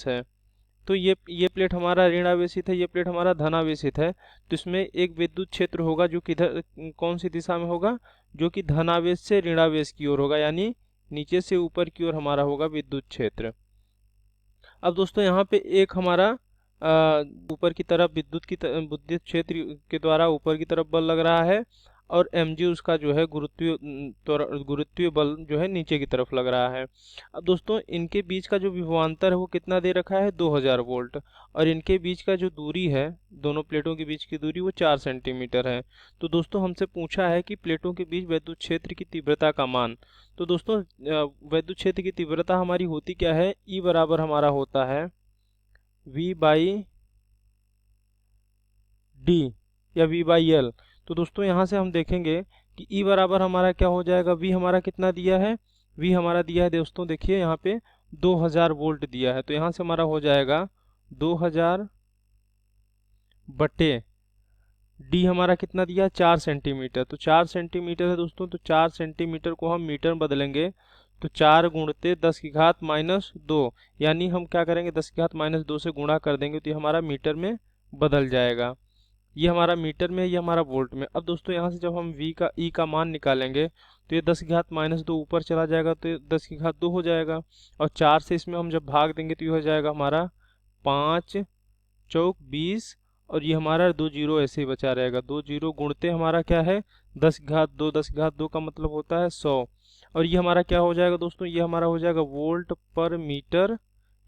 है। तो ये प्लेट हमारा ऋणावेशित है, ये प्लेट हमारा धनावेशित है। तो इसमें एक विद्युत क्षेत्र होगा जो किधर, कौन सी दिशा में होगा, जो कि धनावेश से ऋणावेश की ओर होगा, यानी नीचे से ऊपर की ओर हमारा होगा विद्युत क्षेत्र। अब दोस्तों यहाँ पे एक हमारा ऊपर की तरफ विद्युत क्षेत्र के द्वारा ऊपर की तरफ बल लग रहा है, और mg उसका जो है गुरुत्वीय बल जो है नीचे की तरफ लग रहा है। अब दोस्तों इनके बीच का जो विभवांतर है वो कितना दे रखा है, 2000 वोल्ट, और इनके बीच का जो दूरी है, दोनों प्लेटों के बीच की दूरी वो 4 सेंटीमीटर है। तो दोस्तों हमसे पूछा है कि प्लेटों के बीच विद्युत क्षेत्र की तीव्रता का मान। तो दोस्तों विद्युत क्षेत्र की तीव्रता हमारी होती क्या है, E बराबर हमारा होता है V बाई डी या V बाई एल। तो दोस्तों यहाँ से हम देखेंगे कि E बराबर हमारा क्या हो जाएगा, V हमारा कितना दिया है, V हमारा दिया है दोस्तों, देखिए यहाँ पे 2000 वोल्ट दिया है। तो यहाँ से हमारा हो जाएगा 2000 बटे डी हमारा कितना दिया, 4 सेंटीमीटर। तो 4 सेंटीमीटर है दोस्तों, तो 4 सेंटीमीटर को हम मीटर में बदलेंगे तो 4 गुणते 10 की घात माइनस 2, यानी हम क्या करेंगे 10 की घात माइनस 2 से गुणा कर देंगे तो ये हमारा मीटर में बदल जाएगा। ये हमारा मीटर में, ये हमारा वोल्ट में। अब दोस्तों यहाँ से जब हम ई का मान निकालेंगे तो ये 10 की घात माइनस 2 ऊपर चला जाएगा तो ये 10 की घात 2 हो जाएगा, और 4 से इसमें हम जब भाग देंगे तो ये हो जाएगा हमारा 5 चौक 20, और ये हमारा 2 जीरो ऐसे ही बचा रहेगा। 2 जीरो गुणते हमारा क्या है 10 की घात 2, 10 की घात 2 का मतलब होता है 100, और ये हमारा क्या हो जाएगा दोस्तों, ये हमारा हो जाएगा वोल्ट पर मीटर,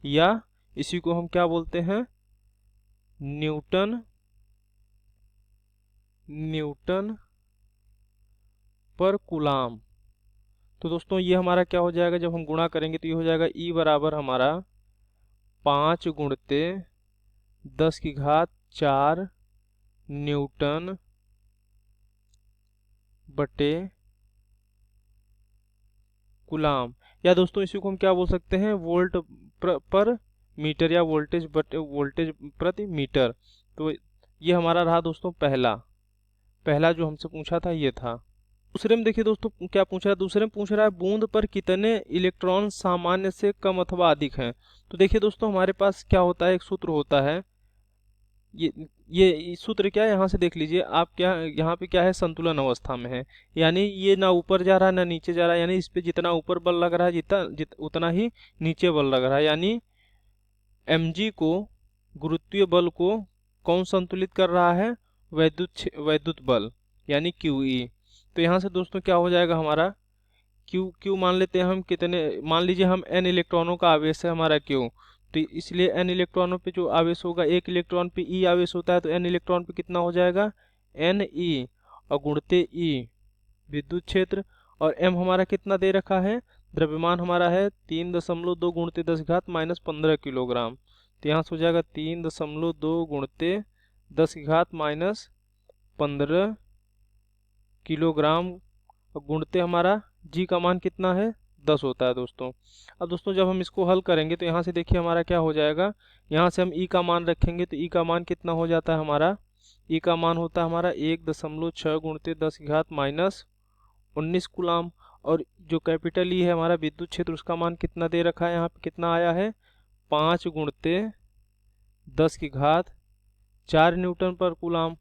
या इसी को हम क्या बोलते हैं, न्यूटन पर कूलाम। तो दोस्तों ये हमारा क्या हो जाएगा, जब हम गुणा करेंगे तो ये हो जाएगा E बराबर हमारा 5 गुणते 10 की घात 4 न्यूटन बटे कूलाम, या दोस्तों इसी को हम क्या बोल सकते हैं, वोल्ट पर मीटर, या वोल्टेज प्रति मीटर। तो ये हमारा रहा दोस्तों पहला जो हमसे पूछा था ये था। दूसरे में देखिए दोस्तों क्या पूछ रहा है, दूसरे में पूछ रहा है बूंद पर कितने इलेक्ट्रॉन सामान्य से कम अथवा अधिक हैं। तो देखिए दोस्तों हमारे पास क्या होता है, एक सूत्र होता है, ये सूत्र क्या है, यहाँ से देख लीजिए आप, क्या यहाँ पे क्या है, संतुलन अवस्था में है, यानी ये ना ऊपर जा रहा है ना नीचे जा रहा है, यानी इस पे जितना ऊपर बल लग रहा है उतना ही नीचे बल लग रहा है, यानी mg को, गुरुत्वीय बल को कौन संतुलित कर रहा है, वैद्युत बल यानी QE। तो यहाँ से दोस्तों क्या हो जाएगा हमारा, Q मान लेते हैं हम, कितने, मान लीजिए हम n इलेक्ट्रॉनों का आवेश है हमारा Q, तो इसलिए n इलेक्ट्रॉनों पे जो आवेश होगा, एक इलेक्ट्रॉन पे E आवेश होता है, तो n इलेक्ट्रॉन पे कितना हो जाएगा Ne, और गुणते E विद्युत क्षेत्र, और m हमारा कितना दे रखा है, द्रव्यमान हमारा है 3.2 गुणते 10 घात माइनस 15 किलोग्राम। तो यहाँ से हो जाएगा 3.2 गुणते 10 की घात माइनस 15 किलोग्राम, और गुणते हमारा जी का मान कितना है, 10 होता है दोस्तों। अब दोस्तों जब हम इसको हल करेंगे तो यहाँ से देखिए हमारा क्या हो जाएगा, यहाँ से हम ई का मान रखेंगे तो ई का मान कितना हो जाता है हमारा, ई का मान होता है हमारा 1.6 गुणते 10 की घात माइनस 19 कूलाम, और जो कैपिटल ई है हमारा विद्युत क्षेत्र, उसका मान कितना दे रखा है, यहाँ पे कितना आया है 5 गुणते 10 की घात 4 न्यूटन पर कूलाम।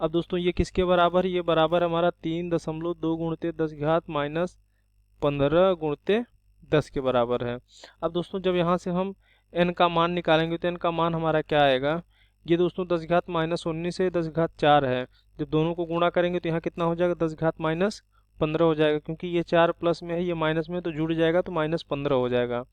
अब दोस्तों ये किसके बराबर है, ये बराबर हमारा 3.2 गुणते 10 की घात माइनस 15 गुणते 10 के बराबर है। अब दोस्तों जब यहाँ से हम n का मान निकालेंगे तो n का मान हमारा क्या आएगा, ये दोस्तों 10 की घात माइनस 19 है, 10 की घात 4 है, जब दोनों को गुणा करेंगे तो यहाँ कितना हो जाएगा, 10 की घात माइनस 15 हो जाएगा, क्योंकि ये 4 प्लस में है, ये माइनस में है, तो जुड़ जाएगा तो माइनस 15 हो जाएगा।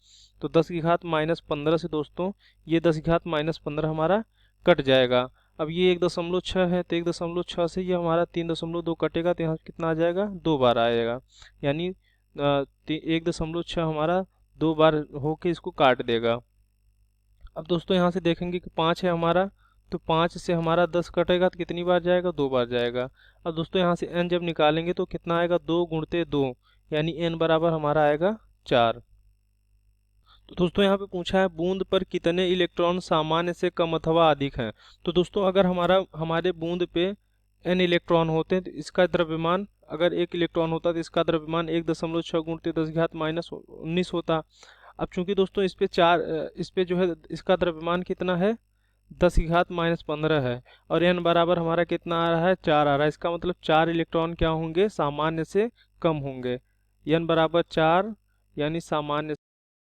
तो 10 की घात माइनस 15 से दोस्तों ये 10 की घात माइनस 15 हमारा कट जाएगा। अब ये 1.6 है, तो 1.6 से ये हमारा 3.2 कटेगा, तो यहाँ कितना आ जाएगा, 2 बार आएगा, यानी 1.6 हमारा 2 बार होके इसको काट देगा। अब दोस्तों यहाँ से देखेंगे कि 5 है हमारा, तो 5 से हमारा 10 कटेगा तो कितनी बार जाएगा, 2 बार जाएगा। अब दोस्तों यहाँ से n जब निकालेंगे तो कितना आएगा, 2 गुणते 2, यानी n बराबर हमारा आएगा 4। तो दोस्तों यहाँ पे पूछा है बूंद पर कितने इलेक्ट्रॉन सामान्य से कम अथवा अधिक हैं। तो दोस्तों अगर हमारे बूंद पे n इलेक्ट्रॉन होते हैं तो इसका द्रव्यमान, अगर 1 इलेक्ट्रॉन होता तो इसका द्रव्यमान 1.6 गुणते 10 की घात माइनस 19 होता। अब चूंकि दोस्तों इस पे जो है इसका द्रव्यमान कितना है, 10⁻⁻15 है, और n बराबर हमारा कितना आ रहा है, 4 आ रहा है। इसका मतलब 4 इलेक्ट्रॉन क्या होंगे, सामान्य से कम होंगे। n बराबर 4 यानी सामान्य